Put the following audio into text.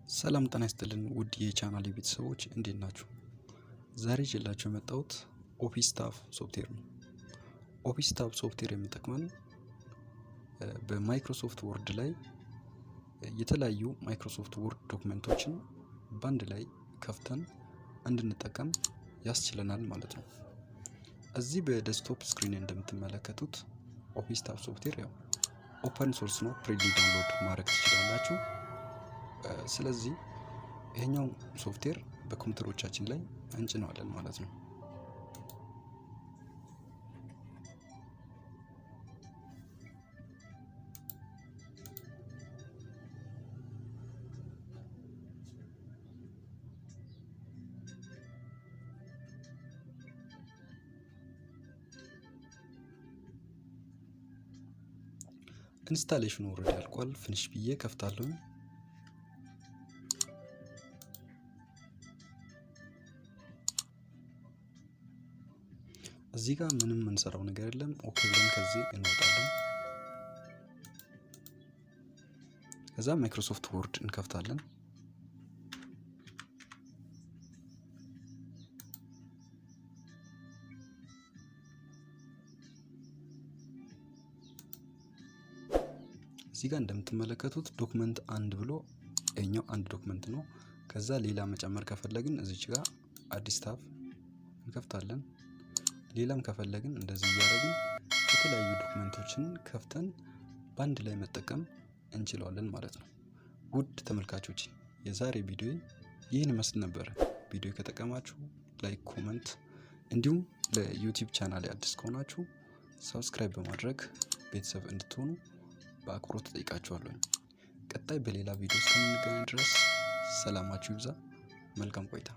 ሰላም ጤና ይስጥልን ውድ የቻናሌ ቤተሰቦች እንዴት ናችሁ? ዛሬ ይዤላችሁ የመጣሁት ኦፊስ ስታፍ ሶፍትዌር ነው። ኦፊስ ስታፍ ሶፍትዌር የሚጠቅመን በማይክሮሶፍት ወርድ ላይ የተለያዩ ማይክሮሶፍት ወርድ ዶክመንቶችን በአንድ ላይ ከፍተን እንድንጠቀም ያስችለናል ማለት ነው። እዚህ በዴስክቶፕ ስክሪን እንደምትመለከቱት ኦፊስ ስታፍ ሶፍትዌር ያው ኦፐን ሶርስ ነው፣ ፍሪሊ ዳውንሎድ ማድረግ ትችላላችሁ። ስለዚህ ይሄኛው ሶፍትዌር በኮምፒውተሮቻችን ላይ እንጭነዋለን ማለት ነው። ኢንስታሌሽኑ ኦልሬዲ አልቋል። ፊኒሽ ብዬ ከፍታለሁ። እዚህ ጋር ምንም የምንሰራው ነገር የለም። ኦኬ ብለን ከዚህ እንወጣለን። ከዛ ማይክሮሶፍት ወርድ እንከፍታለን። እዚህ ጋር እንደምትመለከቱት ዶክመንት አንድ ብሎ ይሄኛው አንድ ዶክመንት ነው። ከዛ ሌላ መጨመር ከፈለግን እዚች ጋር አዲስ ታብ እንከፍታለን። ሌላም ከፈለግን እንደዚህ እያደረግን የተለያዩ ዶክመንቶችን ከፍተን በአንድ ላይ መጠቀም እንችላለን ማለት ነው። ውድ ተመልካቾች የዛሬ ቪዲዮ ይህን መስል ነበር። ቪዲዮ ከጠቀማችሁ ላይክ፣ ኮመንት እንዲሁም ለዩቲዩብ ቻናል አዲስ ከሆናችሁ ሰብስክራይብ በማድረግ ቤተሰብ እንድትሆኑ በአክብሮት ጠይቃችኋለሁ። ቀጣይ በሌላ ቪዲዮ እስከምንገናኝ ድረስ ሰላማችሁ ይብዛ። መልካም ቆይታ